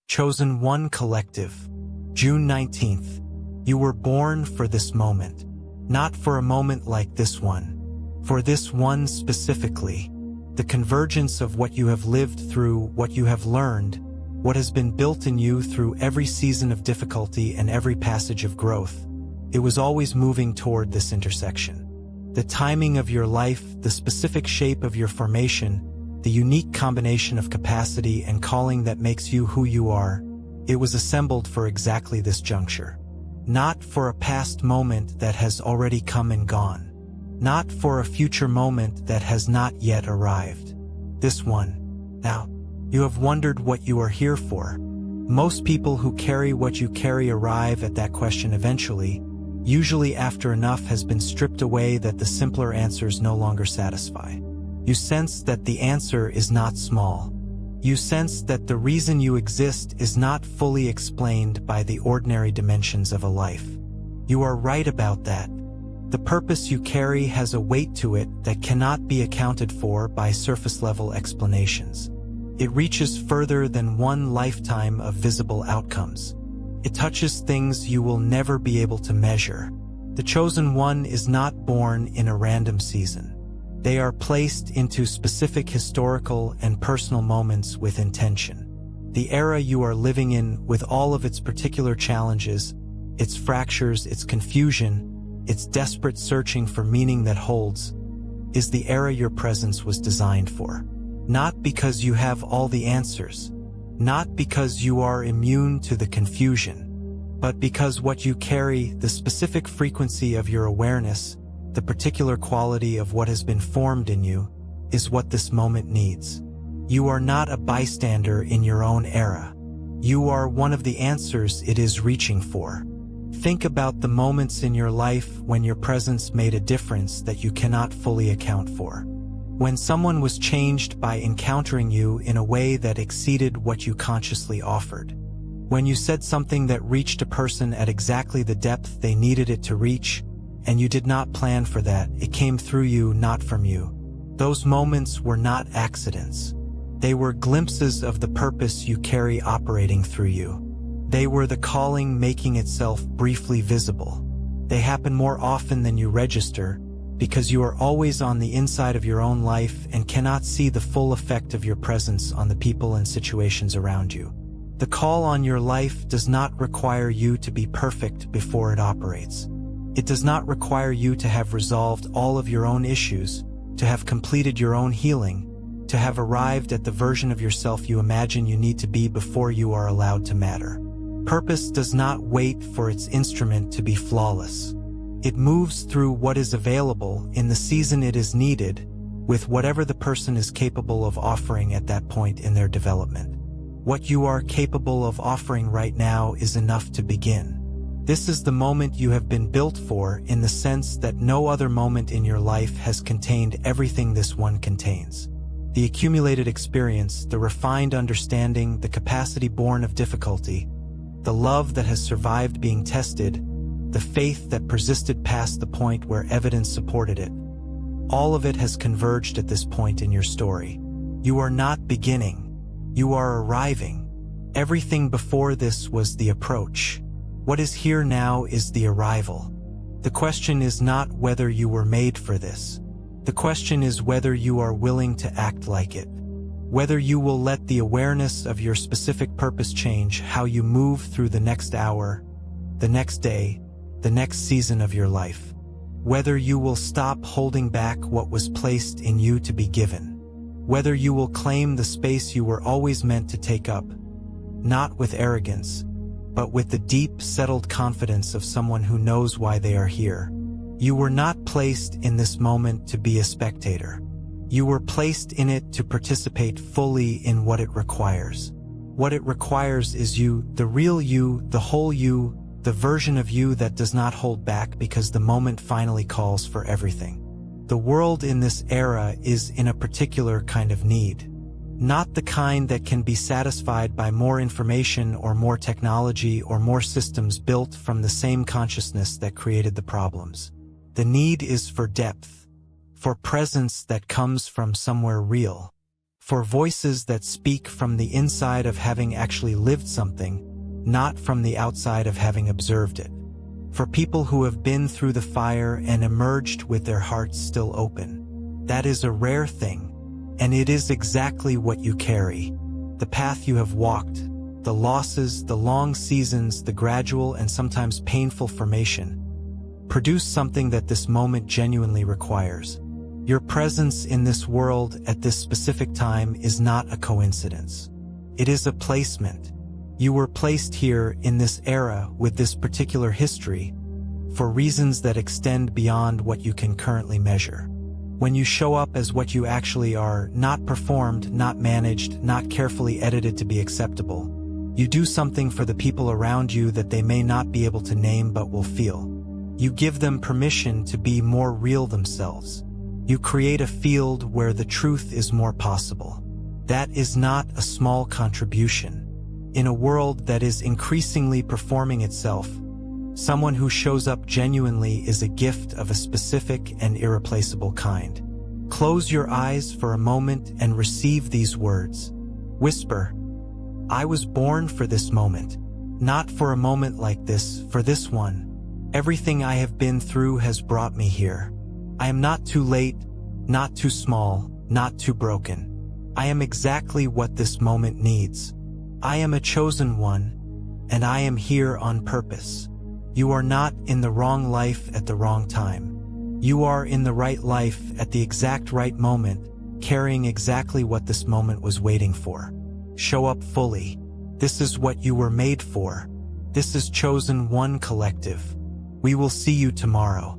Chosen One Collective, June 19th. You were born for this moment. Not for a moment like this one. For this one specifically. The convergence of what you have lived through, what you have learned, what has been built in you through every season of difficulty and every passage of growth. It was always moving toward this intersection. The timing of your life, the specific shape of your formation, the unique combination of capacity and calling that makes you who you are, it was assembled for exactly this juncture. Not for a past moment that has already come and gone. Not for a future moment that has not yet arrived. This one. Now, you have wondered what you are here for. Most people who carry what you carry arrive at that question eventually, usually after enough has been stripped away that the simpler answers no longer satisfy. You sense that the answer is not small. You sense that the reason you exist is not fully explained by the ordinary dimensions of a life. You are right about that. The purpose you carry has a weight to it that cannot be accounted for by surface-level explanations. It reaches further than one lifetime of visible outcomes. It touches things you will never be able to measure. The Chosen One is not born in a random season. They are placed into specific historical and personal moments with intention. The era you are living in, with all of its particular challenges, its fractures, its confusion, its desperate searching for meaning that holds, is the era your presence was designed for. Not because you have all the answers, not because you are immune to the confusion, but because what you carry, the specific frequency of your awareness, the particular quality of what has been formed in you, is what this moment needs. You are not a bystander in your own era. You are one of the answers it is reaching for. Think about the moments in your life when your presence made a difference that you cannot fully account for. When someone was changed by encountering you in a way that exceeded what you consciously offered. When you said something that reached a person at exactly the depth they needed it to reach, and you did not plan for that, it came through you, not from you. Those moments were not accidents. They were glimpses of the purpose you carry operating through you. They were the calling making itself briefly visible. They happen more often than you register, because you are always on the inside of your own life and cannot see the full effect of your presence on the people and situations around you. The call on your life does not require you to be perfect before it operates. It does not require you to have resolved all of your own issues, to have completed your own healing, to have arrived at the version of yourself you imagine you need to be before you are allowed to matter. Purpose does not wait for its instrument to be flawless. It moves through what is available in the season it is needed, with whatever the person is capable of offering at that point in their development. What you are capable of offering right now is enough to begin. This is the moment you have been built for, in the sense that no other moment in your life has contained everything this one contains. The accumulated experience, the refined understanding, the capacity born of difficulty, the love that has survived being tested, the faith that persisted past the point where evidence supported it. All of it has converged at this point in your story. You are not beginning. You are arriving. Everything before this was the approach. What is here now is the arrival. The question is not whether you were made for this. The question is whether you are willing to act like it. Whether you will let the awareness of your specific purpose change how you move through the next hour, the next day, the next season of your life. Whether you will stop holding back what was placed in you to be given. Whether you will claim the space you were always meant to take up, not with arrogance, but with the deep, settled confidence of someone who knows why they are here. You were not placed in this moment to be a spectator. You were placed in it to participate fully in what it requires. What it requires is you, the real you, the whole you, the version of you that does not hold back because the moment finally calls for everything. The world in this era is in a particular kind of need. Not the kind that can be satisfied by more information or more technology or more systems built from the same consciousness that created the problems. The need is for depth, for presence that comes from somewhere real, For voices that speak from the inside of having actually lived something, not from the outside of having observed it. For people who have been through the fire and emerged with their hearts still open. That is a rare thing, and it is exactly what you carry. The path you have walked, the losses, the long seasons, the gradual and sometimes painful formation, produce something that this moment genuinely requires. Your presence in this world at this specific time is not a coincidence. It is a placement. You were placed here in this era with this particular history for reasons that extend beyond what you can currently measure. When you show up as what you actually are, not performed, not managed, not carefully edited to be acceptable, you do something for the people around you that they may not be able to name but will feel. You give them permission to be more real themselves. You create a field where the truth is more possible. That is not a small contribution. In a world that is increasingly performing itself, someone who shows up genuinely is a gift of a specific and irreplaceable kind. Close your eyes for a moment and receive these words. Whisper, I was born for this moment, not for a moment like this, for this one. Everything I have been through has brought me here. I am not too late, not too small, not too broken. I am exactly what this moment needs. I am a chosen one, and I am here on purpose. You are not in the wrong life at the wrong time. You are in the right life at the exact right moment, carrying exactly what this moment was waiting for. Show up fully. This is what you were made for. This is Chosen One Collective. We will see you tomorrow.